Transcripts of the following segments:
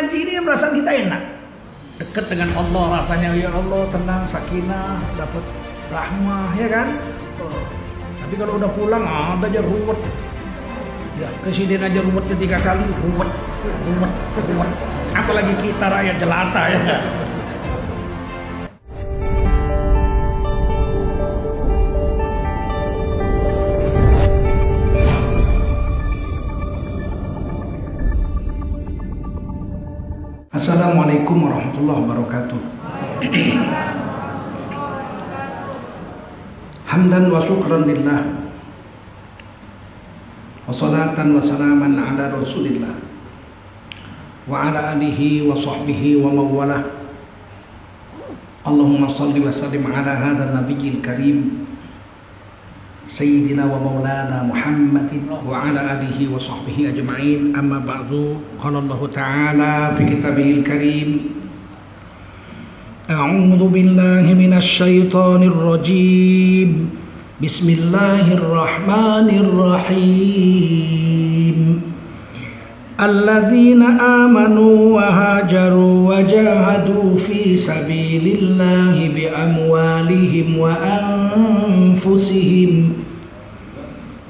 ngaji ini perasaan kita enak, dekat dengan Allah, rasanya ya Allah tenang, sakinah, dapat rahmah, ya kan? Tapi kalau udah pulang ada aja ruwet. Ya, presiden aja ruwetnya 3 kali, ruwet. Apalagi kita rakyat jelata ya. Assalamualaikum warahmatullahi wabarakatuh. Hamdan wa syukran lillah, wa salatan wa salaman ala rasulillah, wa ala alihi wa sahbihi wa mawalah. Allahumma salli wa sallim ala hadha nabiyil karim Sayyidina wa maulana Muhammadin wa ala alihi wa sahbihi ajma'in. Amma ba'du. Qala Allah Ta'ala fi kitabihil karim, A'udzu billahi minasy syaithanir rajim. Bismillahirrahmanirrahim. Alladzina amanu wa hajaru wa jahadu fi sabilillahi bi amwalihim wa anfusihim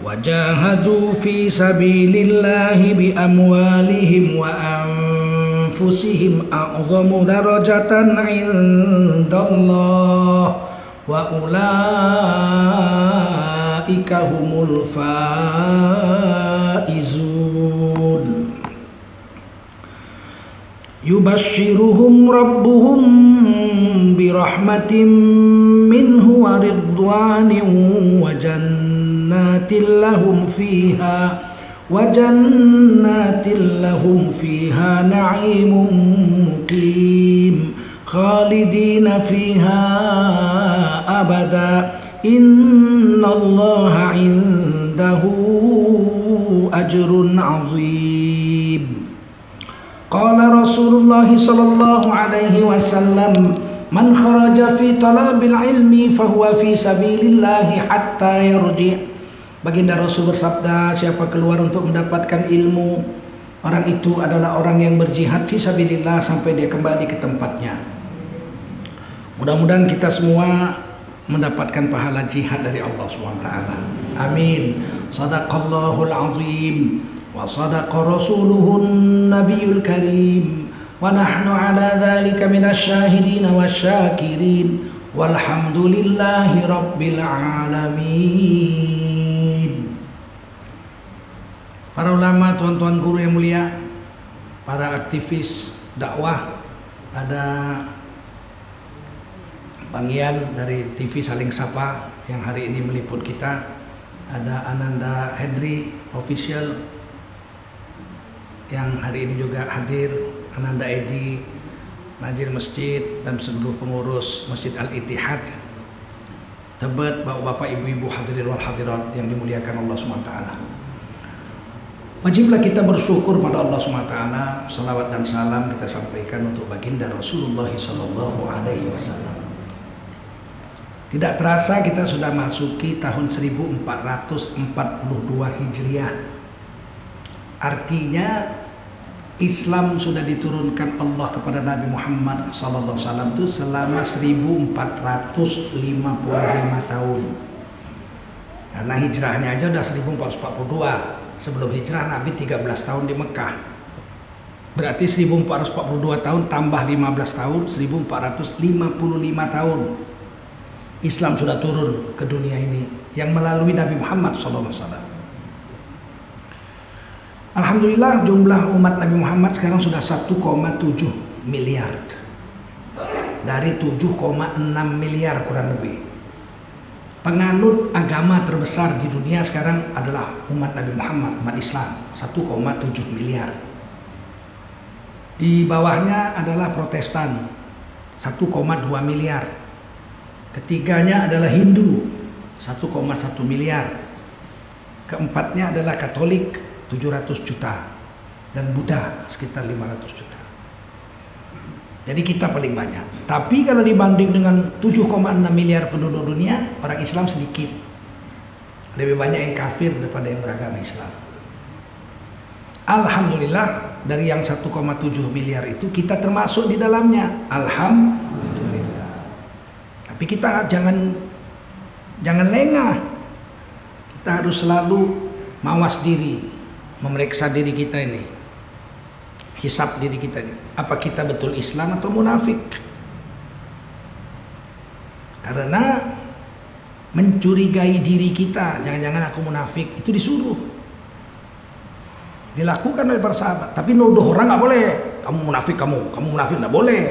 wajahadu fi sabilillahi bi amwalihim wa anfusihim a'zamu darajatan 'indallah wa ulaika humul faizun. Yubashshiruhum rabbuhum birahmatin minhu wa ridwanin wa jannatin lahum fiha na'imun muqim khalidina fiha abada innallaha 'indahu ajrun 'azim. Qala Rasulullah sallallahu alaihi wasallam, man kharaja fi talabil ilmi fahuwa fi sabilillahi hatta yarji'. Baginda Rasul bersabda, siapa keluar untuk mendapatkan ilmu, orang itu adalah orang yang berjihad fi sabilillah sampai dia kembali ke tempatnya. Mudah-mudahan kita semua mendapatkan pahala jihad dari Allah SWT. Amin. Sadaqallahul azim wa sadaqa rasuluhun nabiyul karim wa nahnu ala dhalika minasy syahidin wasyakirin walhamdulillahi rabbil alamin. Para ulama, tuan-tuan guru yang mulia, para aktivis dakwah, ada panggilan dari TV Saling Sapa yang hari ini meliput kita. Ada Ananda Henry Official yang hari ini juga hadir, Ananda Edi, Najir Masjid, dan seluruh pengurus Masjid Al-Ittihad, Tebet, bapak-bapak, ibu-ibu, hadirin wal hadirat yang dimuliakan Allah SWT. Wajiblah kita bersyukur pada Allah SWT. Salawat dan salam kita sampaikan untuk baginda Rasulullah SAW. Tidak terasa kita sudah masuki tahun 1442 Hijriah. Artinya Islam sudah diturunkan Allah kepada Nabi Muhammad SAW itu selama 1455 tahun. Karena hijrahnya aja udah 1442. Sebelum hijrah Nabi 13 tahun di Mekah. Berarti 1442 tahun tambah 15 tahun, 1455 tahun. Islam sudah turun ke dunia ini yang melalui Nabi Muhammad SAW. Alhamdulillah jumlah umat Nabi Muhammad sekarang sudah 1,7 miliar dari 7,6 miliar kurang lebih. Penganut agama terbesar di dunia sekarang adalah umat Nabi Muhammad, umat Islam, 1,7 miliar. Di bawahnya adalah Protestan, 1,2 miliar. Ketiganya adalah Hindu, 1,1 miliar. Keempatnya adalah Katolik, 700 juta. Dan Buddha, sekitar 500 juta. Jadi kita paling banyak. Tapi kalau dibanding dengan 7,6 miliar penduduk dunia, orang Islam sedikit. Lebih banyak yang kafir daripada yang beragama Islam. Alhamdulillah dari yang 1,7 miliar itu kita termasuk di dalamnya. Alhamdulillah. Tapi kita jangan lengah. Kita harus selalu mawas diri, memeriksa diri kita ini. Hisab diri kita ini. Apa kita betul Islam atau munafik? Karena mencurigai diri kita, jangan-jangan aku munafik, itu disuruh. Dilakukan oleh para sahabat. Tapi nuduh orang nggak boleh. Kamu munafik, kamu munafik nggak boleh.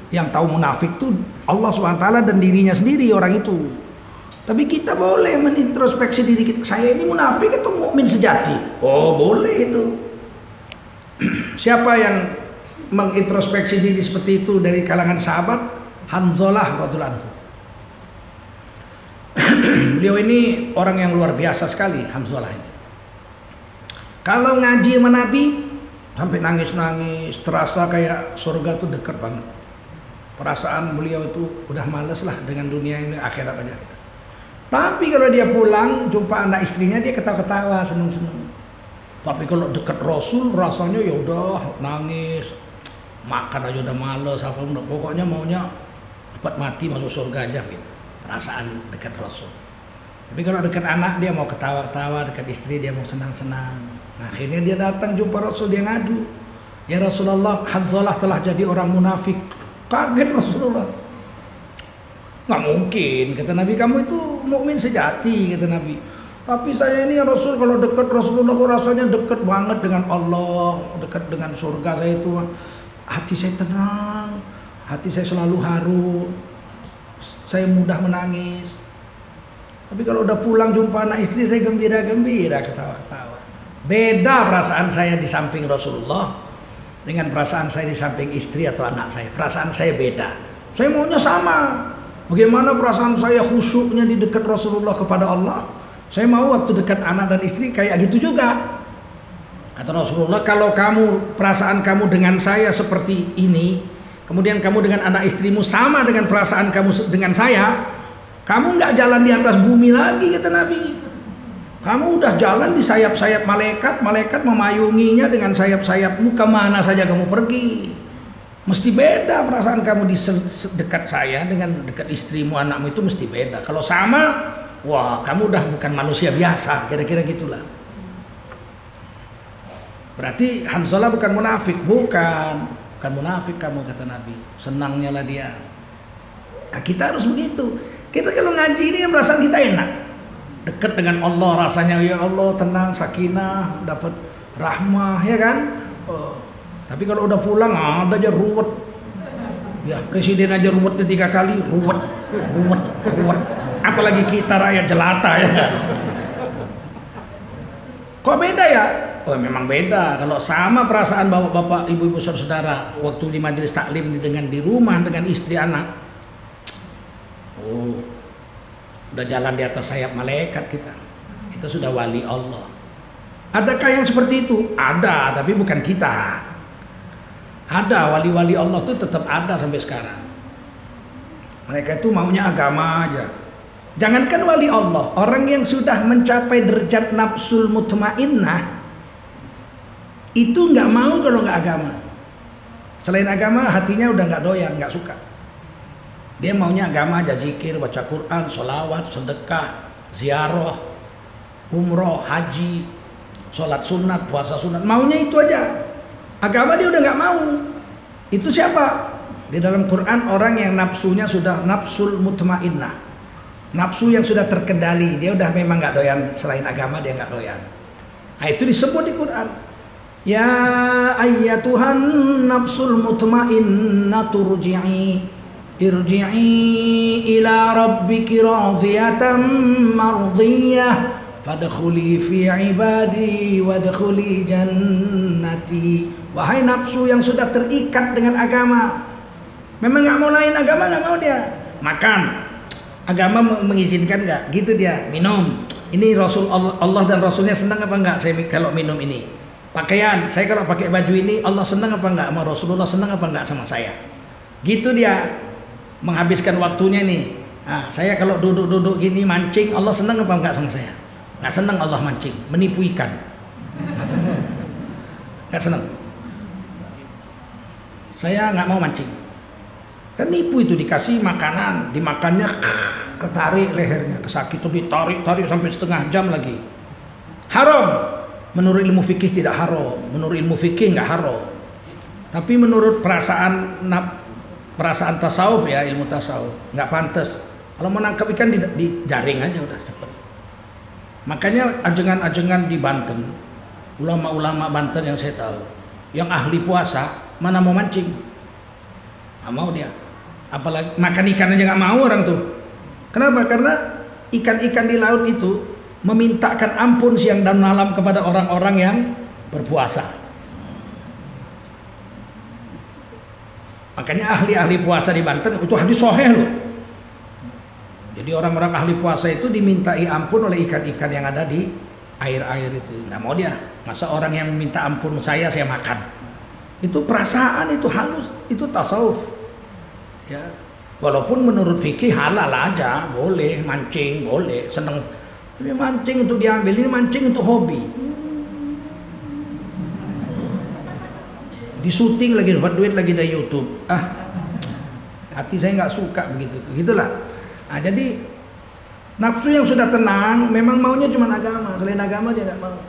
Yang tahu munafik tuh Allah SWT dan dirinya sendiri orang itu. Tapi kita boleh menintrospeksi diri kita. Saya ini munafik atau mukmin sejati? Oh boleh itu. Siapa yang mengintrospeksi diri seperti itu dari kalangan sahabat? Hanzalah radhiyallahu anhu. Beliau ini orang yang luar biasa sekali, Hanzalah ini. Kalau ngaji sama Nabi sampai nangis-nangis, terasa kayak surga itu dekat banget. Perasaan beliau itu udah males lah dengan dunia ini, akhirat aja. Tapi kalau dia pulang jumpa anak istrinya, dia ketawa-ketawa, seneng-seneng. Tapi kalau dekat Rasul rasanya ya udah nangis, makan aja udah males, apa udah pokoknya maunya cepat mati masuk surga aja gitu. Perasaan dekat Rasul. Tapi kalau dekat anak dia mau ketawa-ketawa, dekat istri dia mau senang-senang. Nah, akhirnya dia datang jumpa Rasul, dia ngadu. Ya Rasulullah, Hanzalah telah jadi orang munafik. Kaget Rasulullah. Nggak mungkin, kata Nabi, kamu itu mukmin sejati, kata Nabi. Tapi saya ini ya Rasul, kalau dekat Rasulullah kok rasanya dekat banget dengan Allah, dekat dengan surga. Saya itu hati saya tenang, hati saya selalu haru, saya mudah menangis. Tapi kalau udah pulang jumpa anak istri, saya gembira-gembira, ketawa-ketawa. Beda perasaan saya di samping Rasulullah dengan perasaan saya di samping istri atau anak saya. Perasaan saya beda. Saya maunya sama. Bagaimana perasaan saya khusyuknya di dekat Rasulullah kepada Allah, saya mau waktu dekat anak dan istri kayak gitu juga. Kata Rasulullah, kalau perasaan kamu dengan saya seperti ini, kemudian kamu dengan anak istrimu sama dengan perasaan kamu dengan saya, kamu nggak jalan di atas bumi lagi, kata Nabi. Kamu udah jalan di sayap-sayap malaikat, malaikat memayunginya dengan sayap-sayapmu, kemana saja kamu pergi. Mesti beda perasaan kamu di dekat saya dengan dekat istrimu, anakmu, itu mesti beda. Kalau sama, wah kamu udah bukan manusia biasa, kira-kira gitulah. Berarti Hanzalah bukan munafik, bukan munafik kamu, kata Nabi. Senangnya lah dia. Nah, kita harus begitu. Kita kalau ngaji ini perasaan kita enak. Dekat dengan Allah rasanya, ya Allah tenang, sakinah, dapat rahmah, ya kan? Tapi kalau udah pulang ada aja ruwet. Ya presiden aja ruwetnya 3 kali, ruwet. Apalagi kita rakyat jelata ya. Kok beda ya? Oh memang beda. Kalau sama perasaan bapak-bapak, ibu-ibu, saudara waktu di majelis taklim dengan di rumah dengan istri anak. Oh, udah jalan di atas sayap malaikat kita. Kita sudah wali Allah. Adakah yang seperti itu? Ada, tapi bukan kita. Ada wali-wali Allah itu tetap ada sampai sekarang. Mereka itu maunya agama aja. Jangankan wali Allah, orang yang sudah mencapai derajat nafsul mutmainnah itu nggak mau kalau nggak agama. Selain agama, hatinya udah nggak doyan, nggak suka. Dia maunya agama aja, zikir, baca Quran, sholawat, sedekah, ziarah, umroh, haji, sholat sunat, puasa sunat. Maunya itu aja. Agama dia udah nggak mau. Itu siapa? Di dalam Quran orang yang nafsunya sudah nafsul mutmainnah, nafsu yang sudah terkendali. Dia udah memang nggak doyan selain agama, dia nggak doyan. Nah, itu disebut di Quran. Ya ayyatuhan nafsul mutmainnah irji'i ila rabbiki radiyatan mardiyah fadkhuli fi ibadi wadkhuli jannati. Wahai nafsu yang sudah terikat dengan agama, memang nggak mau lain agama, nggak mau dia. Makan, agama mengizinkan nggak? Gitu dia. Minum, ini Rasul Allah dan Rasulnya senang apa nggak? Saya kalau minum ini. Pakaian, saya kalau pakai baju ini Allah senang apa nggak? Sama Rasulullah senang apa nggak sama saya? Gitu dia menghabiskan waktunya nih. Nah, saya kalau duduk-duduk gini mancing, Allah senang apa nggak sama saya? Nggak senang Allah mancing, menipu ikan. Nggak senang. saya nggak mau mancing. Kan nipu itu, dikasih makanan, dimakannya ketarik lehernya, kesakit, ditarik sampai setengah jam lagi. Haram. Menurut ilmu fikih tidak haram, menurut ilmu fikih nggak haram. Tapi menurut perasaan tasawuf ya, ilmu tasawuf nggak pantas. Kalau mau nangkap ikan di jaring aja udah cepet. Makanya ajengan-ajengan di Banten, ulama-ulama Banten yang saya tahu, yang ahli puasa, mana mau mancing? Nggak mau dia. Apalagi makan ikan aja nggak mau orang tuh. Kenapa? Karena ikan-ikan di laut itu memintakan ampun siang dan malam kepada orang-orang yang berpuasa. Makanya ahli-ahli puasa di Banten itu hadis sahih loh. Jadi orang-orang ahli puasa itu dimintai ampun oleh ikan-ikan yang ada di air-air itu. Nggak mau dia. Masa orang yang minta ampun saya makan. Itu perasaan, itu halus, itu tasawuf. Ya. Walaupun menurut fikih halal aja, boleh mancing, boleh seneng. Tapi mancing untuk diambil, ini mancing untuk hobi. Di syuting lagi, buat duit lagi dari YouTube. Hati saya nggak suka begitu, gitulah. Nah, jadi nafsu yang sudah tenang, memang maunya cuma agama. Selain agama dia nggak mau.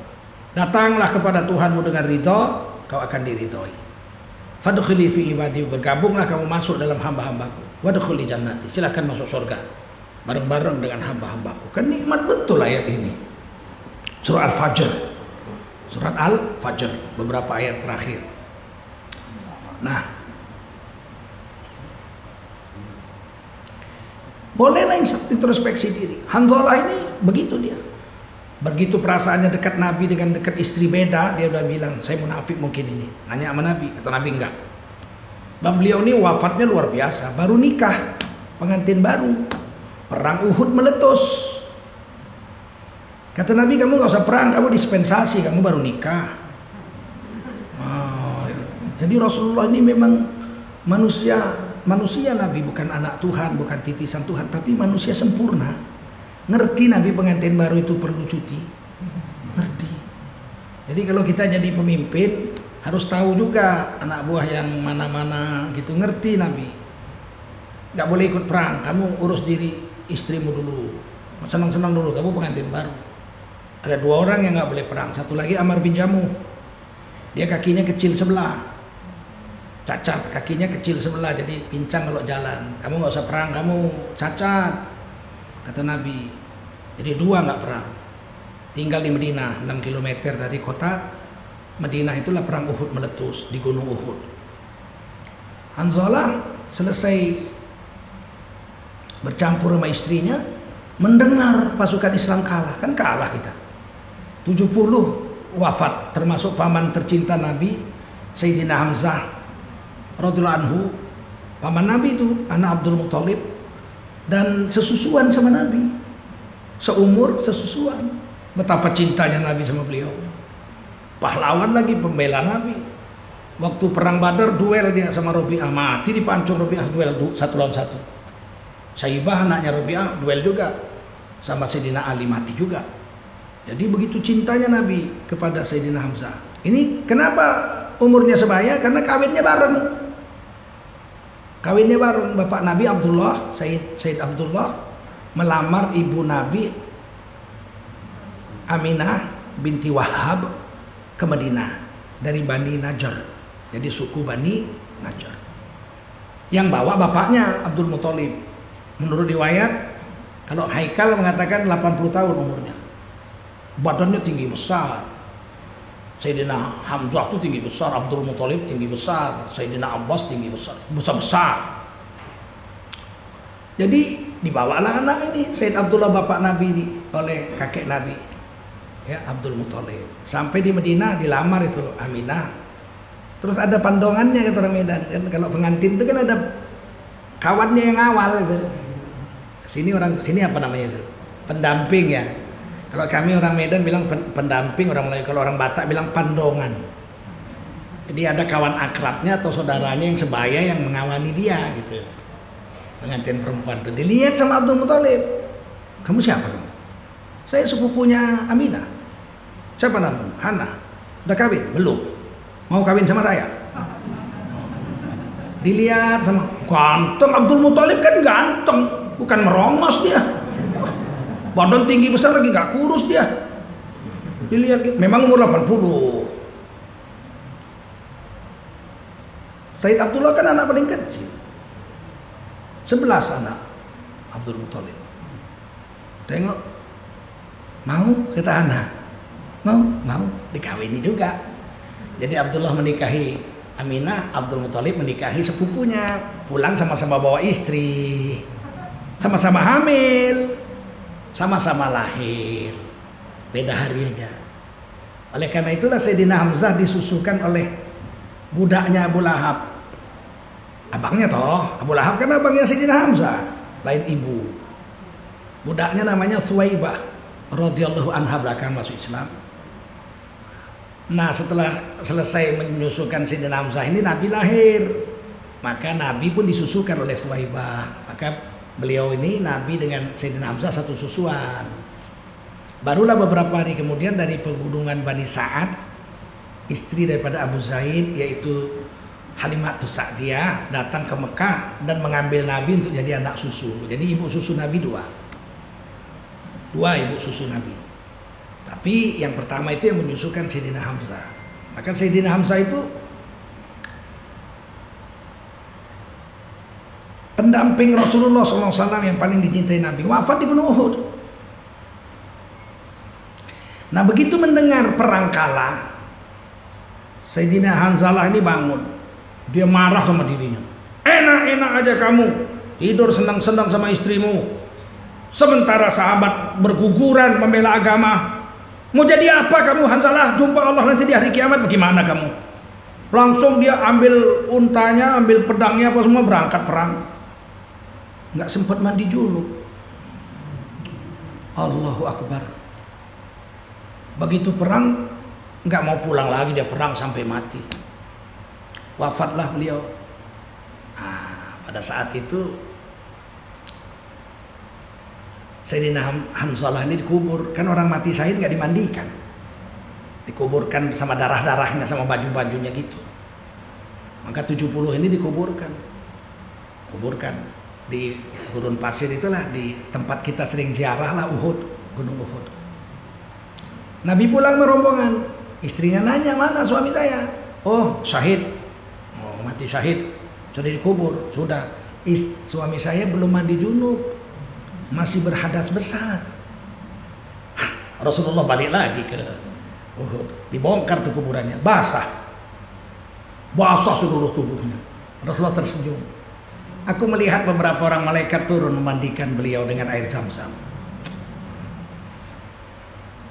Datanglah kepada Tuhanmu dengan ridho, kau akan diridhoi. Fadkhuli fi ibadi, bergabunglah kamu masuk dalam hamba-hambaku. Wadkhuli jannati, silakan masuk surga bareng-bareng dengan hamba-hambaku. Kan nikmat betul ayat ini. Surah Al-Fajr. Surat Al-Fajr, beberapa ayat terakhir. Nah, bolehlah introspeksi diri. Hanzalah ini begitu dia. Begitu perasaannya dekat Nabi dengan dekat istri beda, dia udah bilang, saya munafik mungkin ini. Nanya sama Nabi, kata Nabi enggak. Dan beliau ini wafatnya luar biasa, baru nikah, pengantin baru. Perang Uhud meletus. Kata Nabi, kamu gak usah perang, kamu dispensasi, kamu baru nikah. Jadi Rasulullah ini memang manusia Nabi, bukan anak Tuhan, bukan titisan Tuhan, tapi manusia sempurna. Ngerti Nabi pengantin baru itu perlu cuti. Ngerti. Jadi kalau kita jadi pemimpin harus tahu juga anak buah yang mana-mana gitu, ngerti Nabi. Gak boleh ikut perang, kamu urus diri istrimu dulu. Senang-senang dulu, kamu pengantin baru. Ada 2 orang yang gak boleh perang. Satu lagi Amr bin Jamuh. Dia kakinya kecil sebelah. Cacat, kakinya kecil sebelah, jadi pincang kalau jalan. Kamu gak usah perang, kamu cacat. Kata Nabi. Jadi 2 gak perang. Tinggal di Madinah, 6 km dari kota Madinah. Itulah perang Uhud meletus di gunung Uhud. Hanzalah selesai bercampur sama istrinya, mendengar pasukan Islam kalah. Kan kalah kita. 70 wafat, termasuk paman tercinta Nabi, Sayyidina Hamzah radhiyallahu anhu. Paman Nabi itu anak Abdul Muthalib dan sesusuan sama Nabi. Seumur, sesusuan. Betapa cintanya Nabi sama beliau. Pahlawan lagi, pembela Nabi. Waktu perang Badar duel dia sama Rabi'ah, mati dipancung Rabi'ah, duel 1 lawan 1. Saibah anaknya Rabi'ah duel juga sama Sayyidina Ali, mati juga. Jadi begitu cintanya Nabi kepada Sayyidina Hamzah. Ini kenapa umurnya sebaya? Karena kawinnya bareng. Kawinnya bareng. Bapak Nabi Abdullah, Sayyid Abdullah melamar ibu Nabi Aminah binti Wahab ke Madinah dari Bani Najjar. Jadi suku Bani Najjar. Yang bawa bapaknya Abdul Muthalib. Menurut riwayat, kalau Haikal mengatakan 80 tahun umurnya. Badannya tinggi besar. Sayyidina Hamzah itu tinggi besar, Abdul Muthalib tinggi besar, Sayyidina Abbas tinggi besar, besar. Jadi dibawalah anak ini, Sayyid Abdullah bapak Nabi ini oleh kakek Nabi, ya Abdul Muthalib. Sampai di Madinah dilamar itu Aminah. Terus ada pandongannya kata orang Medan. Kan kalau pengantin itu kan ada kawannya yang awal itu. Sini apa namanya itu? Pendamping ya. Kalau kami orang Medan bilang pendamping, orang Melayu, kalau orang Batak bilang pandongan. Jadi ada kawan akrabnya atau saudaranya yang sebaya yang mengawani dia gitu. Pengantin perempuan itu dilihat sama Abdul Muthalib. Kamu siapa kamu? Saya sepupunya Aminah. Siapa namamu? Hana. Udah kawin? Belum. Mau kawin sama saya? Dilihat sama ganteng, Abdul Muthalib kan ganteng, bukan merongos dia. Badan tinggi besar lagi, nggak kurus dia. Dilihat, memang umur 80. Said Abdullah kan anak paling kecil. 11 anak Abdul Muthalib. Tengok, mau kata anak, mau dikawini juga. Jadi Abdullah menikahi Aminah, Abdul Muthalib menikahi sepupunya. Pulang sama-sama bawa istri, sama-sama hamil, sama-sama lahir, beda hari aja. Oleh karena itulah Sayyidina Hamzah disusukan oleh budaknya Abu Lahab. Abangnya toh, Abu Lahab kan abangnya Sayyidina Hamzah, lain ibu. Budaknya namanya Thuwaibah radhiyallahu anha, belakang masuk Islam. Nah, setelah selesai menyusukan Sayyidina Hamzah ini, Nabi lahir. Maka Nabi pun disusukan oleh Thuwaibah. Maka beliau ini, Nabi dengan Sayyidina Hamzah satu susuan. Barulah beberapa hari kemudian dari pegunungan Bani Sa'ad, istri daripada Abu Zaid yaitu Halimatus Sa'diyah datang ke Mekah dan mengambil Nabi untuk jadi anak susu. Jadi ibu susu Nabi dua ibu susu Nabi. Tapi yang pertama itu yang menyusukan Sayyidina Hamzah. Maka Sayyidina Hamzah itu pendamping Rasulullah SAW yang paling dicintai Nabi. Wafat di Gunung Uhud. Nah, begitu mendengar perang kalah, Sayyidina Hanzalah ini bangun. Dia marah sama dirinya. Enak-enak aja kamu tidur senang-senang sama istrimu, sementara sahabat berguguran membela agama. Mau jadi apa kamu Hanzalah? Jumpa Allah nanti di hari kiamat, bagaimana kamu? Langsung dia ambil untanya, ambil pedangnya, apa semua, berangkat perang. Nggak sempat mandi junub. Allahu Akbar. Begitu perang, nggak mau pulang lagi, dia perang sampai mati. Wafatlah beliau. Pada saat itu Sayyidina Hanzalah ini dikubur. Kan orang mati syahid nggak dimandikan, dikuburkan sama darah-darahnya, sama baju-bajunya gitu. Maka 70 ini dikuburkan di gurun pasir itulah, di tempat kita sering ziarah lah, Uhud, Gunung Uhud. Nabi pulang merombongan, istrinya nanya, mana suami saya? Oh, syahid. Oh, mati syahid, sudah dikubur. Sudah. Suami saya belum mandi junub, masih berhadas besar. Rasulullah balik lagi ke Uhud, dibongkar tuh kuburannya, basah seluruh tubuhnya. Rasulullah tersenyum. Aku melihat beberapa orang malaikat turun memandikan beliau dengan air Zam-Zam.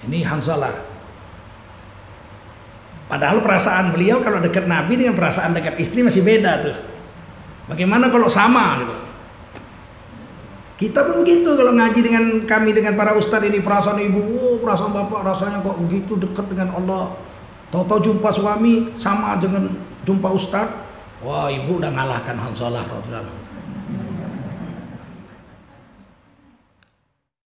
Ini Hanzalah. Padahal perasaan beliau kalau dekat Nabi dengan perasaan dekat istri masih beda tuh. Bagaimana kalau sama gitu? Kita pun begitu kalau ngaji dengan kami, dengan para ustadz ini, perasaan ibu, perasaan bapak, rasanya kok begitu dekat dengan Allah. Tahu-tahu jumpa suami sama dengan jumpa ustadz, wah ibu udah ngalahkan Hanzalah radhiyallahu anhu.